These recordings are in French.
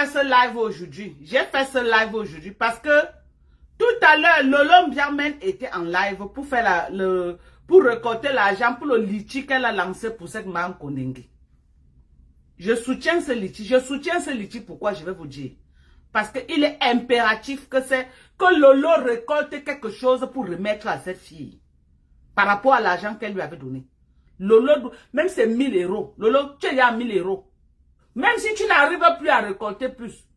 fait ce live aujourd'hui. J'ai fait ce live aujourd'hui parce que tout à l'heure, Lolo Mbiamen était en live pour faire pour récolter l'argent pour le litchi qu'elle a lancé pour cette man Konengi. Je soutiens ce litchi. Je soutiens ce litchi. Pourquoi? Je vais vous dire. Parce qu'il est impératif que Lolo récolte quelque chose pour remettre à cette fille. Par rapport à l'argent qu'elle lui avait donné. Lolo, même c'est 1000 euros. Lolo, tu es à 1000 euros. Même si tu n'arrives plus à récolter plus,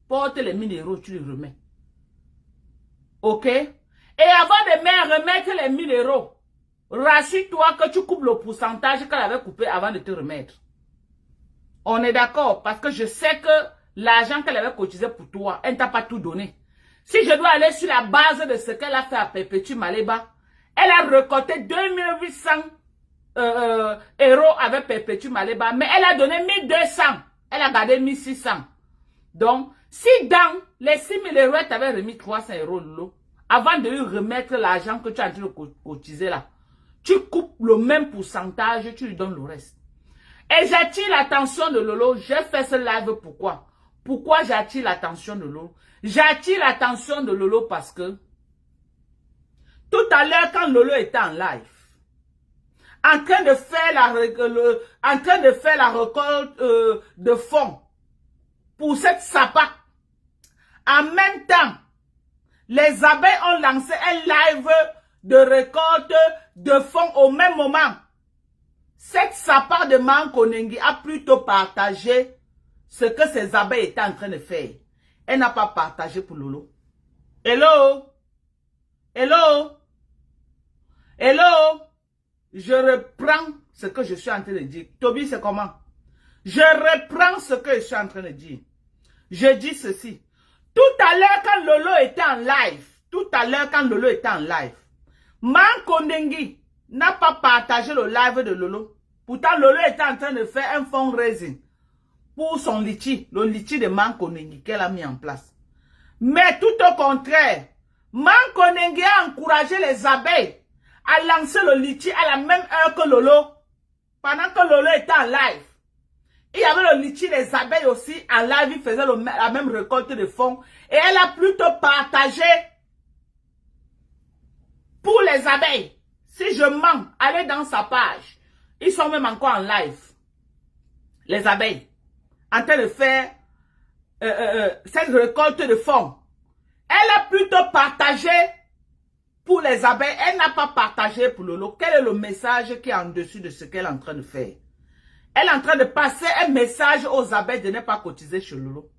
porte les 1000 euros, tu les remets. Ok? Et avant de me remettre les 1000 euros, rassure-toi que tu coupes le pourcentage qu'elle avait coupé avant de te remettre. On est d'accord? Parce que je sais que l'argent qu'elle avait cotisé pour toi, elle ne t'a pas tout donné. Si je dois aller sur la base de ce qu'elle a fait à Perpétue Maleba, elle a récolté 2800 euros avec Perpétue Maleba, mais elle a donné 1200. Elle a gardé 1600. Donc, si dans les 6000 euros, elle t'avait remis 300 euros, Lolo, avant de lui remettre l'argent que tu as en train de cotiser là, tu coupes le même pourcentage, tu lui donnes le reste. Et j'attire l'attention de Lolo. J'ai fait ce live pourquoi? Pourquoi j'attire l'attention de Lolo? J'attire l'attention de Lolo parce que tout à l'heure, quand Lolo était en live, en train de faire la récolte de fonds pour cette sapa. En même temps, les abeilles ont lancé un live de récolte de fonds au même moment. Cette sapa de Mankonengi a plutôt partagé ce que ces abeilles étaient en train de faire. Elle n'a pas partagé pour Lolo. Hello? Hello? Hello? Je reprends ce que je suis en train de dire. Toby, c'est comment? Je reprends ce que je suis en train de dire. Je dis ceci. Tout à l'heure, quand Lolo était en live, Mankonengi n'a pas partagé le live de Lolo. Pourtant, Lolo était en train de faire un fundraising pour son litchi, le litchi de Mankonengi qu'elle a mis en place. Mais tout au contraire, Mankonengi a encouragé les abeilles à lancer le litchi à la même heure que Lolo. Pendant que Lolo était en live. Il y avait le litchi des abeilles aussi en live. Il faisait la même récolte de fonds. Et elle a plutôt partagé pour les abeilles. Si je mens, allez dans sa page. Ils sont même encore en live. Les abeilles. En train de faire cette récolte de fonds. Elle a plutôt partagé pour les abeilles, elle n'a pas partagé pour Lolo. Quel est le message qui est en dessus de ce qu'elle est en train de faire? Elle est en train de passer un message aux abeilles de ne pas cotiser chez Lolo.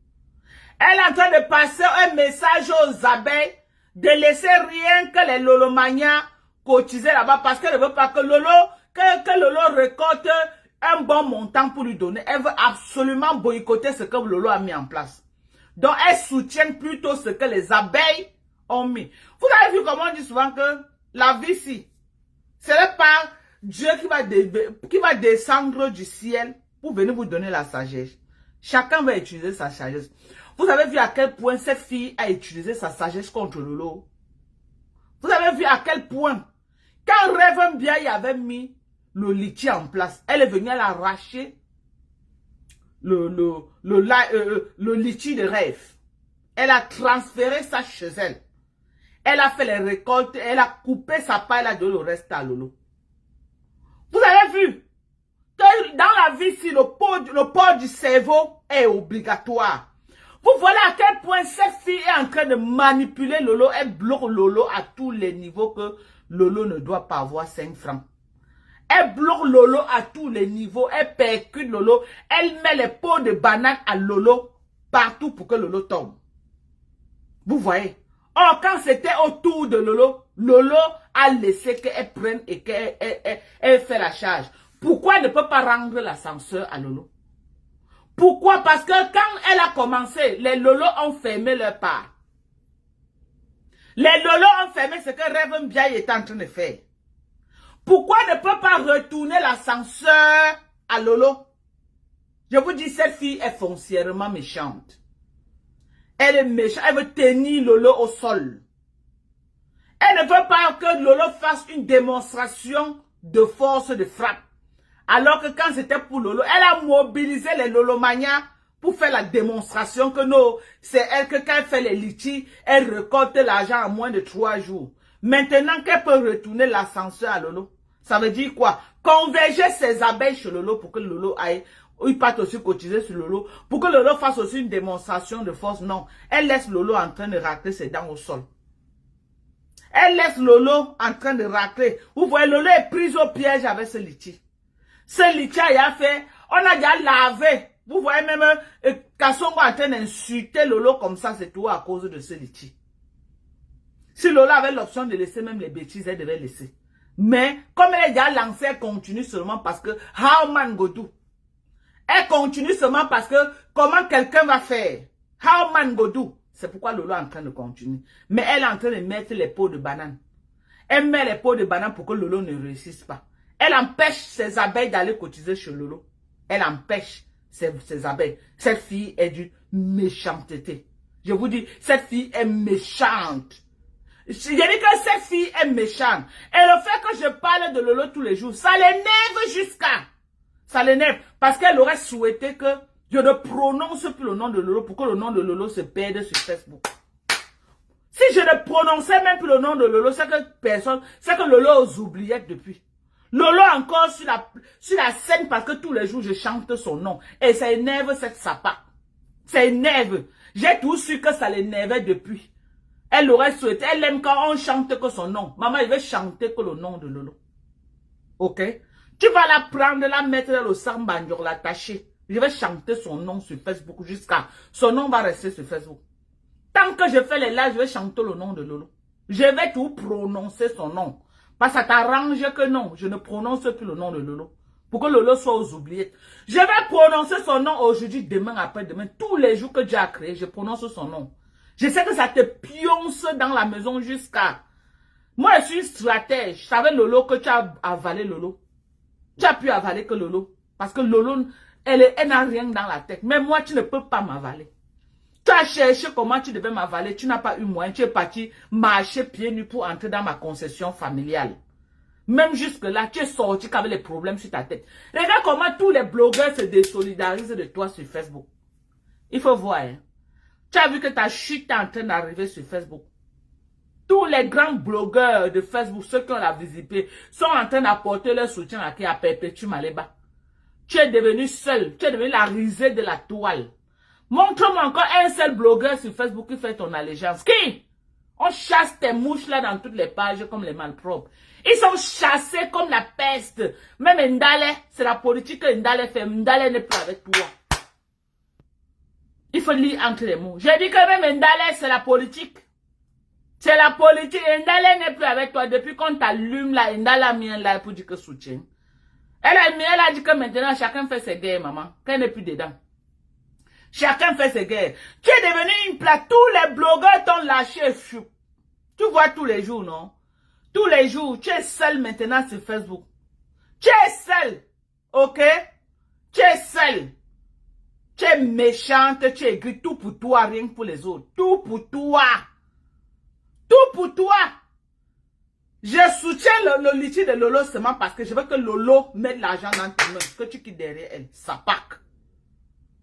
Elle est en train de passer un message aux abeilles de laisser rien que les Lolomanias cotiser là-bas parce qu'elle ne veut pas que Lolo récolte un bon montant pour lui donner. Elle veut absolument boycotter ce que Lolo a mis en place. Donc elle soutient plutôt ce que les abeilles ont mis. Vous avez vu comment on dit souvent que la vie ici, ce n'est pas Dieu qui va descendre du ciel pour venir vous donner la sagesse. Chacun va utiliser sa sagesse. Vous avez vu à quel point cette fille a utilisé sa sagesse contre Lolo. Vous avez vu à quel point, quand Reverend Biaye avait mis le litchi en place, elle est venue l'arracher le litchi de rêve. Elle a transféré ça chez elle. Elle a fait les récoltes, elle a coupé sa paille, elle a donné le reste à Lolo. Vous avez vu que dans la vie, si le port du cerveau est obligatoire. Vous voyez à quel point cette fille est en train de manipuler Lolo. Elle bloque Lolo à tous les niveaux que Lolo ne doit pas avoir 5 francs. Elle bloque Lolo à tous les niveaux. Elle percute Lolo. Elle met les pots de banane à Lolo partout pour que Lolo tombe. Vous voyez? Or, quand c'était autour de Lolo, Lolo a laissé qu'elle prenne et qu'elle fait la charge. Pourquoi elle ne peut pas rendre l'ascenseur à Lolo? Pourquoi? Parce que quand elle a commencé, les Lolo ont fermé leur part. Les Lolo ont fermé ce que Reverend Biaye est en train de faire. Pourquoi ne peut pas retourner l'ascenseur à Lolo? Je vous dis, cette fille est foncièrement méchante. Elle est méchante, elle veut tenir Lolo au sol. Elle ne veut pas que Lolo fasse une démonstration de force de frappe. Alors que quand c'était pour Lolo, elle a mobilisé les Lolomanias pour faire la démonstration que non, c'est elle que quand elle fait les litiges, elle récolte l'argent en moins de 3 jours. Maintenant qu'elle peut retourner l'ascenseur à Lolo, ça veut dire quoi? Converger ses abeilles chez Lolo pour que Lolo aille, ou il parte aussi cotiser sur Lolo, pour que Lolo fasse aussi une démonstration de force. Non, elle laisse Lolo en train de racler ses dents au sol. Elle laisse Lolo en train de racler. Vous voyez, Lolo est prise au piège avec ce litige. Ce litige a fait, on a déjà lavé. Vous voyez même Kassongo en train d'insulter Lolo comme ça, c'est tout à cause de ce litige. Si Lolo avait l'option de laisser même les bêtises, elle devait laisser. Mais comme elle est déjà lancée, elle continue seulement parce que how man go do. Elle continue seulement parce que comment quelqu'un va faire. How man go do. C'est pourquoi Lolo est en train de continuer. Mais elle est en train de mettre les pots de banane. Elle met les pots de banane pour que Lolo ne réussisse pas. Elle empêche ses abeilles d'aller cotiser chez Lolo. Elle empêche ses abeilles. Cette fille est d'une méchanceté. Je vous dis, cette fille est méchante. Je dis que cette fille est méchante. Et le fait que je parle de Lolo tous les jours, ça l'énerve jusqu'à. Ça l'énerve. Parce qu'elle aurait souhaité que je ne prononce plus le nom de Lolo pour que le nom de Lolo se perde sur Facebook. Si je ne prononçais même plus le nom de Lolo, c'est que Lolo aux oubliettes depuis. Lolo encore sur la scène parce que tous les jours je chante son nom. Et ça énerve cette sapa. Ça énerve. J'ai tout su que ça l'énervait depuis. Elle aurait souhaité, elle aime quand on chante que son nom. Maman, il veut chanter que le nom de Lolo. Ok? Tu vas la prendre, la mettre dans le sambanjor, l'attacher. Je vais chanter son nom sur Facebook jusqu'à... Son nom va rester sur Facebook. Tant que je fais les lives, je vais chanter le nom de Lolo. Je vais tout prononcer son nom. Parce que ça t'arrange que non, je ne prononce plus le nom de Lolo. Pour que Lolo soit aux oubliettes. Je vais prononcer son nom aujourd'hui, demain, après-demain. Tous les jours que Dieu a créé, je prononce son nom. Je sais que ça te pionce dans la maison jusqu'à... Moi, je suis stratège. Je savais Lolo que tu as avalé Lolo. Tu as pu avaler que Lolo. Parce que Lolo, elle n'a rien dans la tête. Mais moi, tu ne peux pas m'avaler. Tu as cherché comment tu devais m'avaler. Tu n'as pas eu moyen. Tu es parti marcher pieds nus pour entrer dans ma concession familiale. Même jusque-là, tu es sorti qu'avec les problèmes sur ta tête. Regarde comment tous les blogueurs se désolidarisent de toi sur Facebook. Il faut voir. Hein. Tu as vu que ta chute est en train d'arriver sur Facebook. Tous les grands blogueurs de Facebook, ceux qui ont la visibilité, sont en train d'apporter leur soutien à qui a Perpétue Maleba. Tu es devenu seul. Tu es devenu la risée de la toile. Montre-moi encore un seul blogueur sur Facebook qui fait ton allégeance. Qui? On chasse tes mouches là dans toutes les pages comme les malpropres. Ils sont chassés comme la peste. Même Ndale, c'est la politique que Ndale fait. Ndale n'est plus avec toi. Il faut lire entre les mots. J'ai dit que même Ndale, c'est la politique. C'est la politique. Ndale n'est plus avec toi. Depuis qu'on t'allume là, Ndale a mis un live pour dire que soutien. Elle a dit que maintenant, chacun fait ses guerres, maman. Qu'elle n'est plus dedans. Chacun fait ses guerres. Tu es devenu une plaque. Tous les blogueurs t'ont lâché. Tu vois tous les jours, non? Tous les jours. Tu es seul maintenant sur Facebook. Tu es seul. Ok? Tu es seul. Tu es méchante. Tu es gris. Tout pour toi, rien que pour les autres. Tout pour toi. Tout pour toi. Je soutiens le litige de Lolo seulement parce que je veux que Lolo mette l'argent dans tes mains. Que tu quittes derrière elle. Ça pack.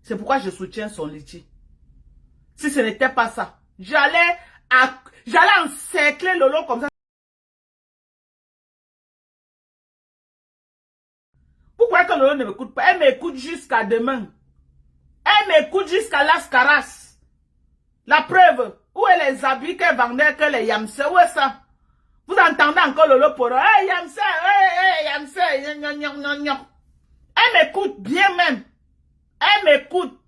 C'est pourquoi je soutiens son litige. Si ce n'était pas ça, j'allais encercler Lolo comme ça. Pourquoi que Lolo ne m'écoute pas? Elle m'écoute jusqu'à demain. Elle m'écoute jusqu'à Las Caras. La preuve, où est les habits qu'elle vendait, que les Yamse, où est ça? Vous entendez encore Lolo pour hey Yamse, hey Yamse, elle m'écoute bien même. Elle m'écoute.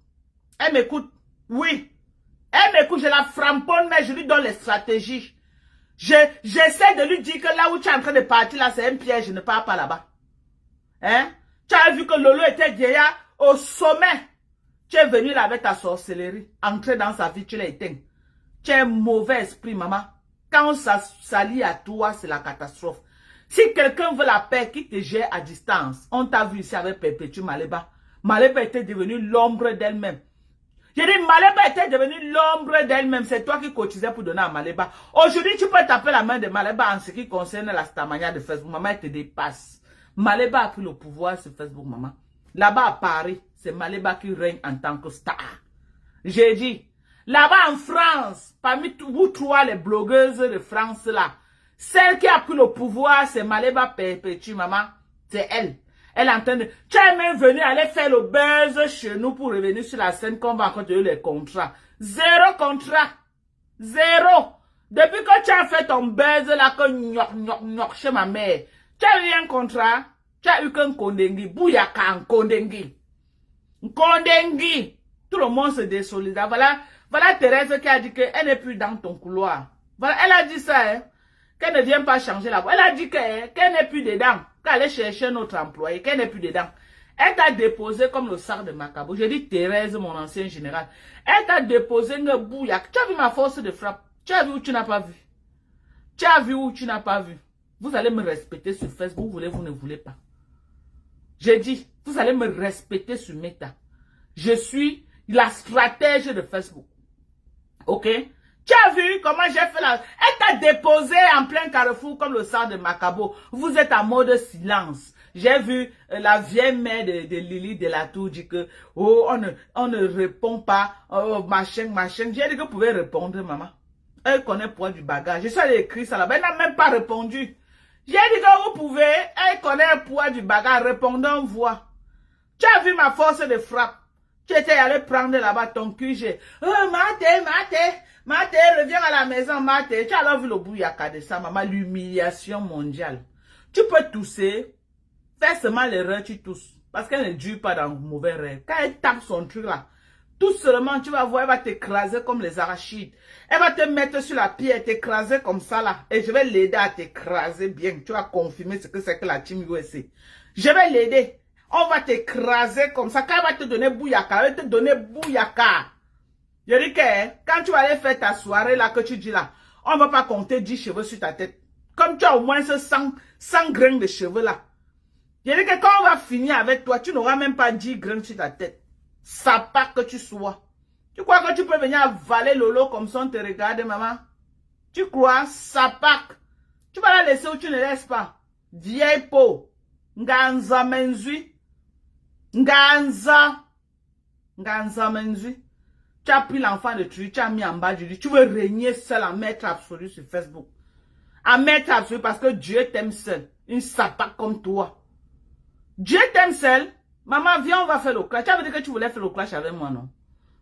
Elle m'écoute. Oui. Elle m'écoute, je la framponne, mais je lui donne les stratégies. J'essaie de lui dire que là où tu es en train de partir, là, c'est un piège, je ne pars pas là-bas. Hein? Tu as vu que Lolo était vieillard au sommet. Tu es venu là avec ta sorcellerie. Entrer dans sa vie, tu l'as éteint. Tu es un mauvais esprit, maman. Quand ça s'allie à toi, c'est la catastrophe. Si quelqu'un veut la paix, qui te gère à distance. On t'a vu ici avec Perpétue Maleba. Maleba était devenue l'ombre d'elle-même. J'ai dit, Maleba était devenue l'ombre d'elle-même. C'est toi qui cotisais pour donner à Maleba. Aujourd'hui, tu peux taper la main de Maleba en ce qui concerne la stamania de Facebook. Maman, elle te dépasse. Maleba a pris le pouvoir sur Facebook, maman. Là-bas à Paris, c'est Maliba qui règne en tant que star. J'ai dit, là-bas en France, parmi vous trois les blogueuses de France là, celle qui a pris le pouvoir, c'est Maliba Perpétue, maman. C'est elle. Elle est en train de... Tu es même venu aller faire le buzz chez nous pour revenir sur la scène qu'on va encore te les contrats. Zéro contrat. Zéro. Depuis que tu as fait ton buzz là, que chez ma mère, tu as eu un contrat. Tu as eu qu'un Kondengi. Bouyaka en Kondengi. Kondengi. Tout le monde se désolide. Voilà Thérèse qui a dit qu'elle n'est plus dans ton couloir. Voilà, elle a dit ça, hein. Qu'elle ne vient pas changer la voix. Elle a dit qu'elle n'est plus dedans. Qu'elle allait chercher un autre employé. Qu'elle n'est plus dedans. Elle t'a déposé comme le sar de Macabo. Je dis Thérèse, mon ancien général. Elle t'a déposé une bouillac. Tu as vu ma force de frappe. Tu as vu ou tu n'as pas vu. Tu as vu ou tu n'as pas vu. Vous allez me respecter sur Facebook. Vous voulez, vous ne voulez pas. J'ai dit, vous allez me respecter sur Meta. Je suis la stratège de Facebook. Ok? Tu as vu comment j'ai fait la... Elle t'a déposé en plein carrefour comme le sang de Macabo. Vous êtes en mode silence. J'ai vu la vieille mère de Lily de la Tour dire que oh, on ne répond pas, oh, machin. J'ai dit que vous pouvez répondre, maman. Elle connaît le poids du bagage. Je suis allé écrire ça là-bas. Elle n'a même pas répondu. J'ai dit que vous pouvez, elle connaît le poids du bagage. Répondons voix. Tu as vu ma force de frappe. Tu étais allé prendre là-bas ton QG. Oh, Maté, reviens à la maison, Maté. Tu as alors vu le bouillaka de ça, maman, l'humiliation mondiale. Tu peux tousser, fais seulement l'erreur, tu tousses. Parce qu'elle ne dure pas dans le mauvais rêve. Quand elle tape son truc là, tout seulement, tu vas voir, elle va t'écraser comme les arachides. Elle va te mettre sur la pierre, t'écraser comme ça là. Et je vais l'aider à t'écraser bien. Tu vas confirmer ce que c'est que la team USA. Je vais l'aider. On va t'écraser comme ça. Quand elle va te donner bouillaka, elle va te donner bouillaka. Je dis que quand tu vas aller faire ta soirée là que tu dis là, on ne va pas compter 10 cheveux sur ta tête. Comme tu as au moins ce 100 grains de cheveux là. Je dis que quand on va finir avec toi, tu n'auras même pas 10 grains sur ta tête. Ça pas que tu sois. Tu crois que tu peux venir avaler Lolo comme ça on te regarde, maman? Tu crois? Ça pas. Tu vas la laisser ou tu ne laisses pas? Vieille peau. Nganza menzui. Nganza menzui. Tu as pris l'enfant de tu as mis en bas du lit. Tu veux régner seul en maître absolu sur Facebook. En maître absolu parce que Dieu t'aime seul. Une sapate comme toi. Dieu t'aime seul. Maman, viens, on va faire le clash. Tu avais dit que tu voulais faire le clash avec moi, non?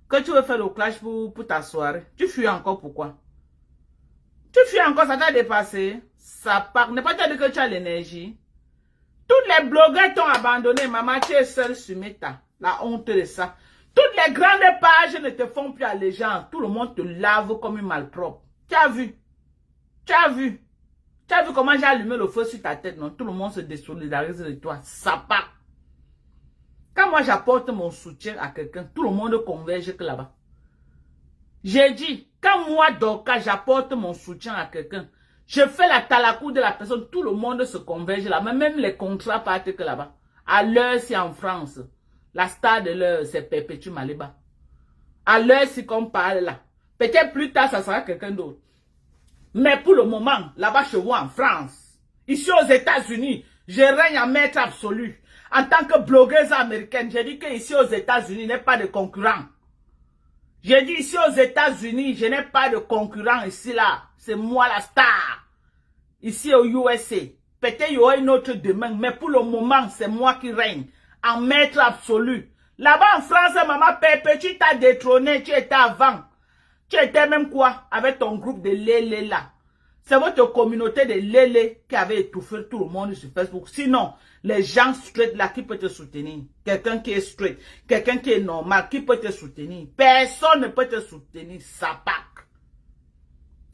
Que tu veux faire le clash pour ta soirée. Tu fuis encore pourquoi? Tu fuis encore, ça t'a dépassé. Sapate. Ne pas te dire que tu as l'énergie. Tous les blogueurs t'ont abandonné. Maman, tu es seule sur Meta. La honte de ça. Toutes les grandes pages ne te font plus allégeance. Tout le monde te lave comme une malpropre. Tu as vu? Tu as vu? Tu as vu comment j'ai allumé le feu sur ta tête, non? Tout le monde se désolidarise de toi. Ça part. Quand moi j'apporte mon soutien à quelqu'un, tout le monde converge que là-bas. J'ai dit, quand moi, Dorka, j'apporte mon soutien à quelqu'un, je fais la talakou de la personne, tout le monde se converge là. Même les contrats partent que là-bas. À l'heure, c'est en France. La star de l'heure, c'est Perpétue Maliba. À l'heure, si qu'on parle là. Peut-être plus tard, ça sera quelqu'un d'autre. Mais pour le moment, là-bas chez vous en France, ici aux États-Unis, je règne en maître absolu. En tant que blogueuse américaine, j'ai dit qu'ici aux États-Unis, il n'y a pas de concurrent. J'ai dit ici aux États-Unis, je n'ai pas de concurrent ici là. C'est moi la star. Ici aux USA. Peut-être il y aura une autre demain, mais pour le moment, c'est moi qui règne. En maître absolu. Là-bas en France, maman Perpétue t'a détrôné, tu étais avant. Tu étais même quoi? Avec ton groupe de Lélé là. C'est votre communauté de Lélé qui avait étouffé tout le monde sur Facebook. Sinon, les gens straight là, qui peut te soutenir? Quelqu'un qui est straight, quelqu'un qui est normal, qui peut te soutenir? Personne ne peut te soutenir. Sapak.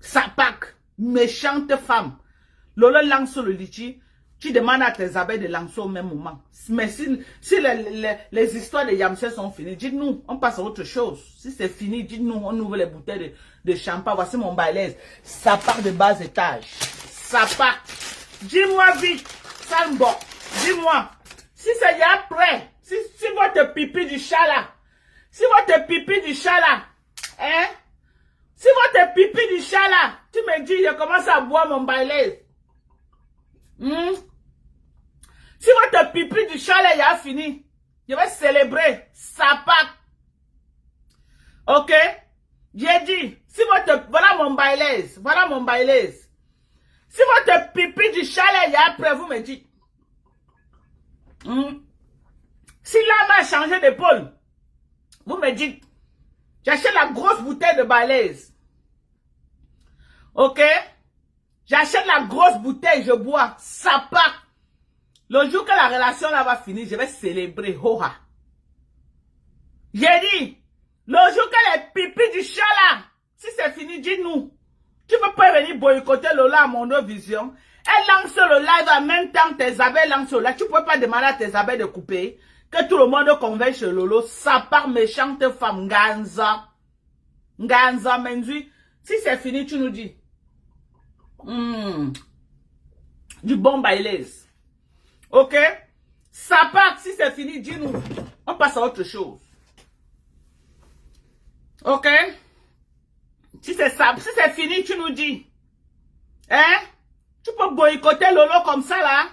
Sapak. Méchante femme. Lolo lance le litchi. Tu demandes à tes abeilles de lancer au même moment. Mais si les histoires de Yamsé sont finies, dites-nous, on passe à autre chose. Si c'est fini, dites-nous, on ouvre les bouteilles de champagne. Voici mon balèze. Ça part de bas étage. Ça part. Dis-moi vite, Salmbo. Dis-moi. Si c'est y après, si votre pipi du chat là, si votre pipi du chat là, hein, si votre pipi du chat là, tu me dis, je commence à boire mon balèze. Si votre pipi du chalet a fini, Je vais célébrer sa Pâques. Ok? J'ai dit, si votre... Voilà mon bailaise. Voilà mon bailaise. Si votre pipi du chalet est après, vous me dites. Si l'âme a changé d'épaule, vous me dites. J'achète la grosse bouteille de bailaise. Ok? J'achète la grosse bouteille, je bois. Ça part. Le jour que la relation là va finir, je vais célébrer. Hoha. J'ai dit, le jour que les pipis du chat là, si c'est fini, dis-nous. Tu veux pas venir boycotter Lola à Mondo Vision? Elle lance le live en même temps que tes abeilles lancent le live. Tu peux pas demander à tes abeilles de couper. Que tout le monde convainc chez Lolo. Ça part méchante femme. Ganza. Ganza Menzui. Si c'est fini, tu nous dis. Du bon bailaise. Ok? Ça part, si c'est fini, dis-nous. On passe à autre chose. Ok? Si c'est ça, si c'est fini, tu nous dis. Hein? Tu peux boycotter Lolo comme ça, là?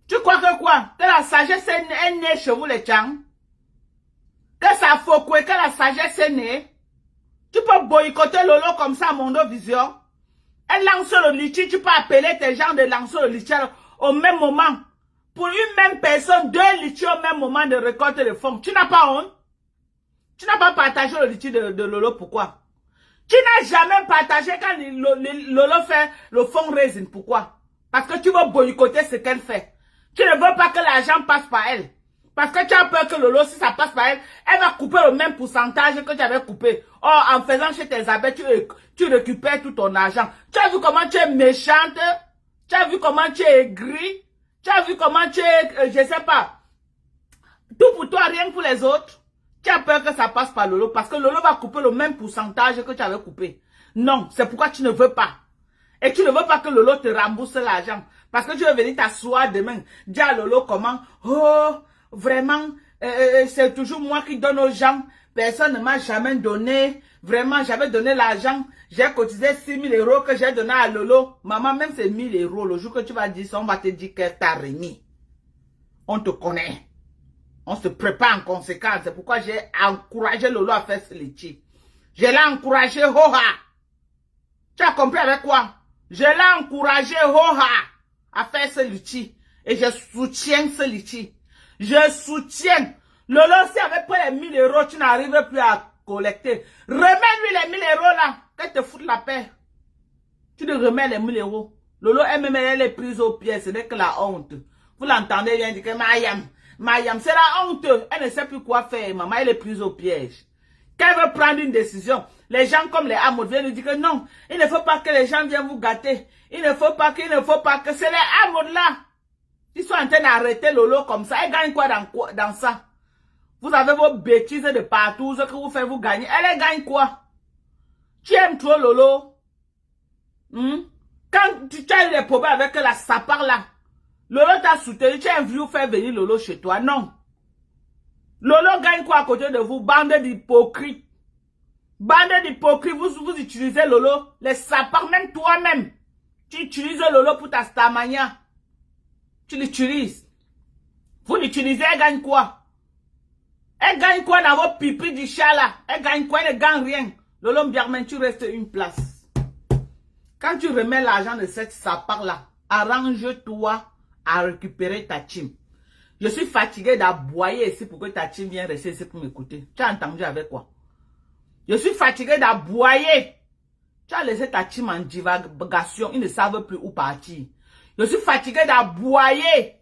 Tu crois que quoi? Que la sagesse est née chez vous, les Tchang? Que ça faut quoi? Que la sagesse est née? Tu peux boycotter Lolo comme ça, Mondo Vision? Elle lance le litchi, tu peux appeler tes gens de lancer le litchi au même moment. Pour une même personne, 2 litchis au même moment de récolter les fonds. Tu n'as pas honte? Tu n'as pas partagé le litchi de Lolo, pourquoi? Tu n'as jamais partagé quand Lolo fait le fundraising, pourquoi? Parce que tu veux boycotter ce qu'elle fait. Tu ne veux pas que l'argent passe par elle. Parce que tu as peur que Lolo, si ça passe par elle, elle va couper le même pourcentage que tu avais coupé. Or, en faisant chez tes abeilles, tu récupères tout ton argent. Tu as vu comment tu es méchante? Tu as vu comment tu es aigrie? Tu as vu comment tu es, je sais pas, tout pour toi, rien pour les autres? Tu as peur que ça passe par Lolo parce que Lolo va couper le même pourcentage que tu avais coupé. Non, c'est pourquoi tu ne veux pas. Et tu ne veux pas que Lolo te rembourse l'argent. Parce que tu veux venir t'asseoir demain. Dire à Lolo comment, oh, vraiment, c'est toujours moi qui donne aux gens. Personne ne m'a jamais donné. Vraiment, j'avais donné l'argent. J'ai cotisé 6 000 € que j'ai donné à Lolo. Maman, même c'est 1 000 €. Le jour que tu vas dire ça, on va te dire que t'as remis. On te connaît. On se prépare en conséquence. C'est pourquoi j'ai encouragé Lolo à faire ce litchi. Je l'ai encouragé, hoha. Tu as compris avec quoi? Je l'ai encouragé, hoha, à faire ce litchi. Et je soutiens ce litchi. Je soutiens. Lolo, si avec pas les 1 000 €, tu n'arrives plus à collecter. Remets-lui les 1 000 € là. Qu'elle te foute la paix. Tu te remets les 1 000 €. Lolo, elle est prise au pied. Ce n'est que la honte. Vous l'entendez bien dire que Mayam, c'est la honte. Elle ne sait plus quoi faire. Maman, elle est prise au piège. Quand elle veut prendre une décision, les gens comme les Amoud viennent lui dire que non, il ne faut pas que les gens viennent vous gâter. Il ne faut pas que c'est les Amoud là. Ils sont en train d'arrêter Lolo comme ça. Elle gagne quoi dans ça? Vous avez vos bêtises de partout, ce que vous faites, vous gagnez. Elle gagne quoi? Tu aimes trop Lolo? Quand tu as eu des problèmes avec la sapar là, Lolo t'a soutenu, tu as voulu faire venir Lolo chez toi. Non. Lolo gagne quoi à côté de vous? Bande d'hypocrites. Bande d'hypocrites, vous utilisez Lolo, les sapars, même toi-même. Tu utilises Lolo pour ta stamania. Tu l'utilises. Vous l'utilisez, elle gagne quoi? Elle gagne quoi dans vos pipis du chat là? Elle gagne quoi? Elle ne gagne rien. Lolo Mbiarmen, tu restes une place. Quand tu remets l'argent de cette sapar là, arrange-toi à récupérer ta team. Je suis fatigué d'aboyer ici pour que ta team vienne rester ici pour m'écouter. Tu as entendu avec quoi? Je suis fatigué d'aboyer. Tu as laissé ta team en divagation. Ils ne savent plus où partir. Je suis fatigué d'aboyer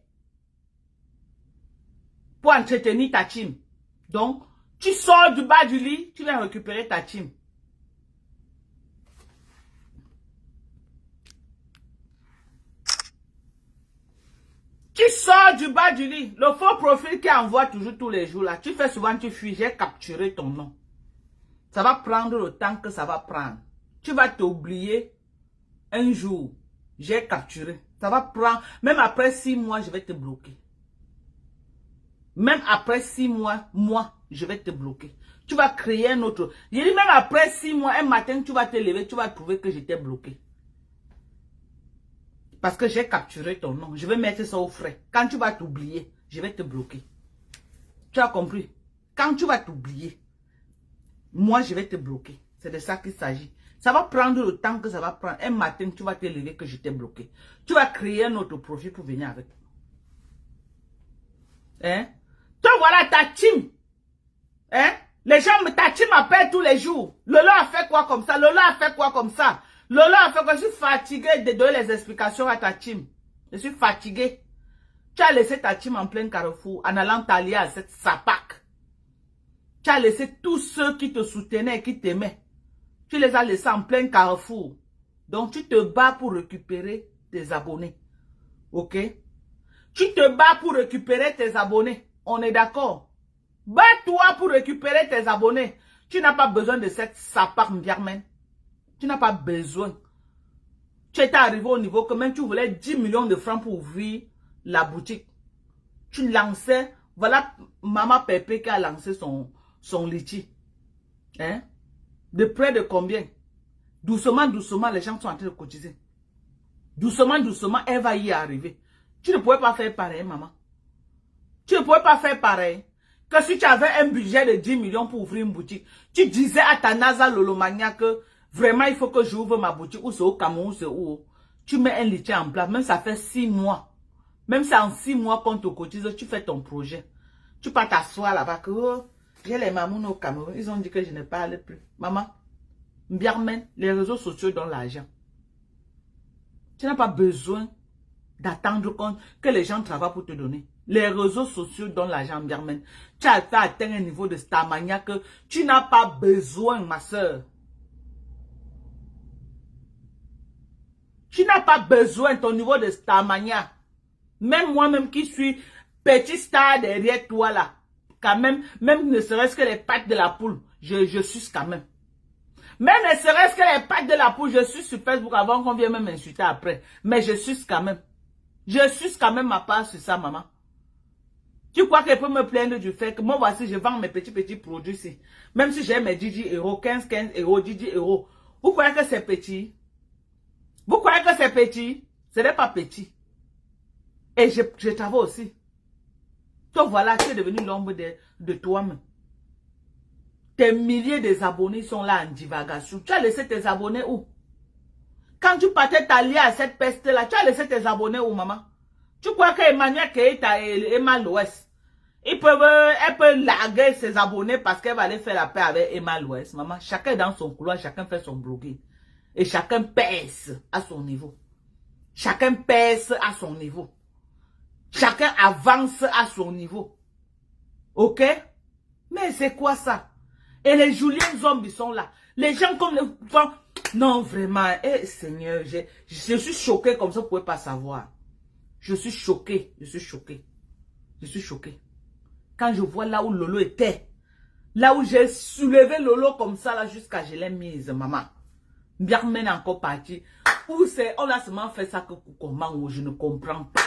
pour entretenir ta team. Donc, tu sors du bas du lit, tu viens récupérer ta team. Tu sors du bas du lit. Le faux profil qui envoie toujours tous les jours là. Tu fais souvent, tu fuis. J'ai capturé ton nom. Ça va prendre le temps que ça va prendre. Tu vas t'oublier un jour. J'ai capturé. Ça va prendre. Même après 6 mois, je vais te bloquer. Même après 6 mois, je vais te bloquer. Tu vas créer un autre. Je dis même après 6 mois, un matin, tu vas te lever, tu vas trouver que j'étais bloqué. Parce que j'ai capturé ton nom. Je vais mettre ça au frais. Quand tu vas t'oublier, je vais te bloquer. Tu as compris? Quand tu vas t'oublier, moi, je vais te bloquer. C'est de ça qu'il s'agit. Ça va prendre le temps que ça va prendre. Un matin, tu vas te lever que je t'ai bloqué. Tu vas créer un autre profil pour venir avec. Hein? Toi, voilà ta team. Hein? Les gens, ta team m'appelle tous les jours. Lolo a fait quoi comme ça? Lolo a fait quoi comme ça? Lolo a fait quoi? Je suis fatigué de donner les explications à ta team. Je suis fatigué. Tu as laissé ta team en plein carrefour en allant t'allier à cette sapac. Tu as laissé tous ceux qui te soutenaient et qui t'aimaient. Tu les as laissés en plein carrefour. Donc tu te bats pour récupérer tes abonnés. Ok? Tu te bats pour récupérer tes abonnés. On est d'accord? Bats-toi pour récupérer tes abonnés. Tu n'as pas besoin de cette sapac Mbiarmen. Tu n'as pas besoin. Tu étais arrivé au niveau que même tu voulais 10 millions de francs pour ouvrir la boutique. Tu lançais, voilà Maman Pépé qui a lancé son litchi. Hein? De près de combien? Doucement, doucement, les gens sont en train de cotiser. Doucement, doucement, elle va y arriver. Tu ne pouvais pas faire pareil, maman. Tu ne pouvais pas faire pareil. Que si tu avais un budget de 10 millions pour ouvrir une boutique, tu disais à ta NASA Lolomania que vraiment il faut que j'ouvre ma boutique, ou c'est au Cameroun, ou c'est où. Tu mets un litchi en place, même ça fait 6 mois. Même si en 6 mois qu'on te cotise, tu fais ton projet. Tu peux t'asseoir là-bas que oh, j'ai les mamounes au Cameroun. Ils ont dit que je ne parle plus. Maman, Mbiarmen, les réseaux sociaux donnent l'argent. Tu n'as pas besoin d'attendre que les gens travaillent pour te donner. Les réseaux sociaux donnent l'argent, Mbiarmen. Tu as atteint un niveau de starmania que tu n'as pas besoin, ma soeur. Tu n'as pas besoin de ton niveau de starmania. Même moi-même qui suis petit star derrière toi là, quand même ne serait-ce que les pattes de la poule, je suce quand même. Même ne serait-ce que les pattes de la poule, je suis sur Facebook avant qu'on vienne même m'insulter après. Mais je suce quand même. Je suce quand même ma part sur ça, maman. Tu crois qu'elle peut me plaindre du fait que moi, voici, je vends mes petits produits ici. Même si j'ai mes 10 euros, 15 euros, 10 euros. Vous croyez que c'est petit? Vous croyez que c'est petit? Ce n'est pas petit. Et je travaille aussi. Toi, voilà, tu es devenu l'ombre de toi-même. Tes milliers d'abonnés sont là en divagation. Tu as laissé tes abonnés où? Quand tu partais t'allier à cette peste-là, tu as laissé tes abonnés où, maman? Tu crois que Emmanuel Keita et Emma l'Ouest, elle peut larguer ses abonnés parce qu'elle va aller faire la paix avec Emma l'Ouest, maman? Chacun dans son couloir, chacun fait son blogging. Et chacun pèse à son niveau. Chacun pèse à son niveau. Chacun avance à son niveau. Ok? Mais c'est quoi ça? Et les Julien Zombies sont là. Les gens comme les... Non, vraiment. Eh, Seigneur, je suis choqué comme ça, vous ne pouvez pas savoir. Je suis choqué. Je suis choqué. Je suis choqué. Quand je vois là où Lolo était. Là où j'ai soulevé Lolo comme ça, là, jusqu'à je l'ai mise, maman. Mbiarmen est encore parti. Où c'est... On a seulement fait ça que comment, où je ne comprends pas.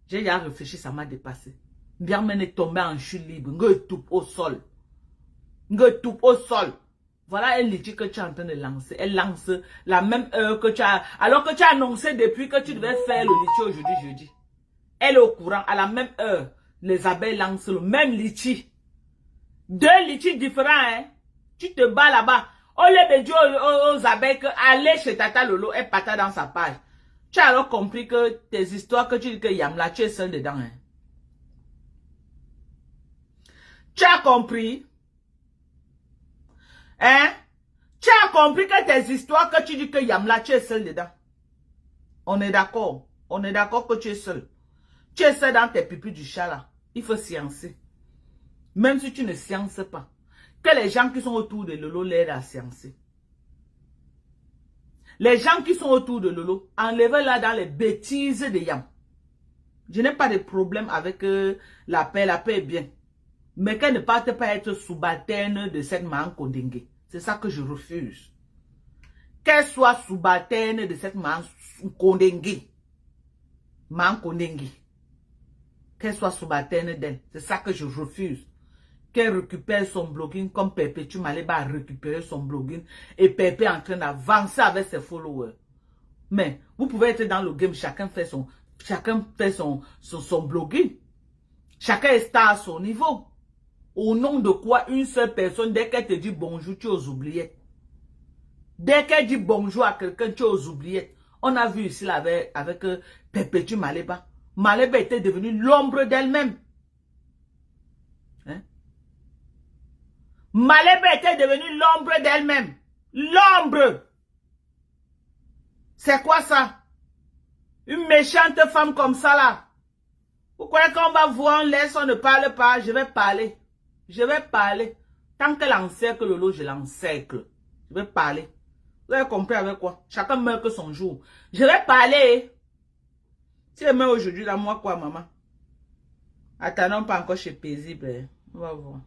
J'ai déjà réfléchi, ça m'a dépassé. Mbiarmen est tombé en chute libre. Nge toupe au sol. Nge toupe au sol. Voilà un litchi que tu es en train de lancer. Elle lance la même heure que tu as... Alors que tu as annoncé depuis que tu devais faire le litchi aujourd'hui, jeudi. Elle est au courant. À la même heure, les abeilles lancent le même litchi. 2 litchis différents, hein. Tu te bats là-bas. Au lieu de dire aux abeilles que allez chez Tata Lolo, elle partait dans sa page. Tu as alors compris que tes histoires que tu dis que Yamla, tu es seul dedans. Hein? Tu as compris? Hein? Tu as compris que tes histoires que tu dis que Yamla, tu es seul dedans. On est d'accord. On est d'accord que tu es seul. Tu es seul dans tes pupilles du chat là. Il faut sciencer. Même si tu ne sciences pas. Que les gens qui sont autour de Lolo l'aident à sciencer. Les gens qui sont autour de Lolo, enlevez-la dans les bêtises de Yam. Je n'ai pas de problème avec la paix est bien. Mais qu'elle ne parte pas être subalterne de cette Mahan Kondenge. C'est ça que je refuse. Qu'elle soit subalterne de cette Mahan Kondenge. Mahan Kondenge. Qu'elle soit subalterne d'elle. C'est ça que je refuse. Qu'elle récupère son blogging comme Pépé. Tu m'allais pas récupérer son blogging. Et Pépé est en train d'avancer avec ses followers. Mais vous pouvez être dans le game. Chacun fait son blogging. Chacun est star à son niveau. Au nom de quoi une seule personne, dès qu'elle te dit bonjour, tu es aux oubliettes. Dès qu'elle dit bonjour à quelqu'un, tu es aux oubliettes. On a vu ici là, avec Perpétue Maleba. Maleba était devenue l'ombre d'elle-même. Hein? Maleba était devenue l'ombre d'elle-même. L'ombre. C'est quoi ça? Une méchante femme comme ça là. Vous croyez qu'on va voir, on laisse, on ne parle pas? Je vais parler. Je vais parler. Tant qu'elle encercle Lolo, je l'encercle. Je vais parler. Vous avez compris avec quoi? Chacun meurt que son jour. Je vais parler. Si elle meurt aujourd'hui, là, moi quoi, maman? Attendons pas encore chez Paisible. On va voir.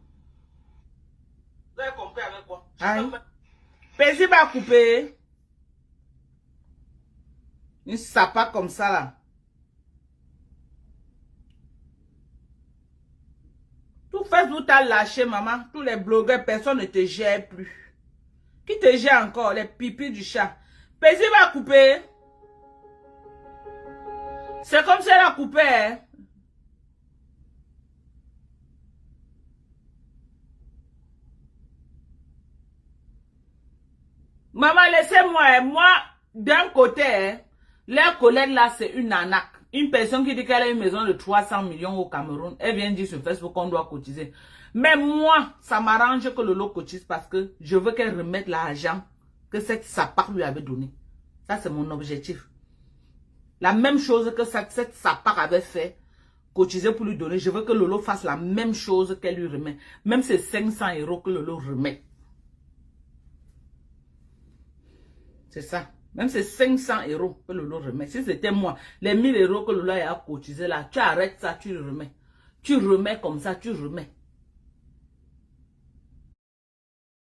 Vous avez compris avec quoi? Paisible a coupé. Une sapa comme ça là. Tout Facebook t'a lâché, maman. Tous les blogueurs, personne ne te gère plus. Qui te gère encore? Les pipis du chat. Paisible a coupé. C'est comme si elle a coupé. Hein? Maman, laissez-moi. Hein. Moi, d'un côté, hein, leur collègue là, c'est une arnaque. Une personne qui dit qu'elle a une maison de 300 millions au Cameroun, elle vient dire sur Facebook qu'on doit cotiser. Mais moi, ça m'arrange que Lolo cotise parce que je veux qu'elle remette l'argent que cette sapare lui avait donné. Ça, c'est mon objectif. La même chose que cette sapare avait fait, cotiser pour lui donner. Je veux que Lolo fasse la même chose qu'elle lui remet. Même ces 500 € que Lolo remet. C'est ça. Même ces 500 € que Lolo remet. Si c'était moi, les 1000 € que Lolo a cotisé là, tu arrêtes ça, tu le remets. Tu remets comme ça, tu remets.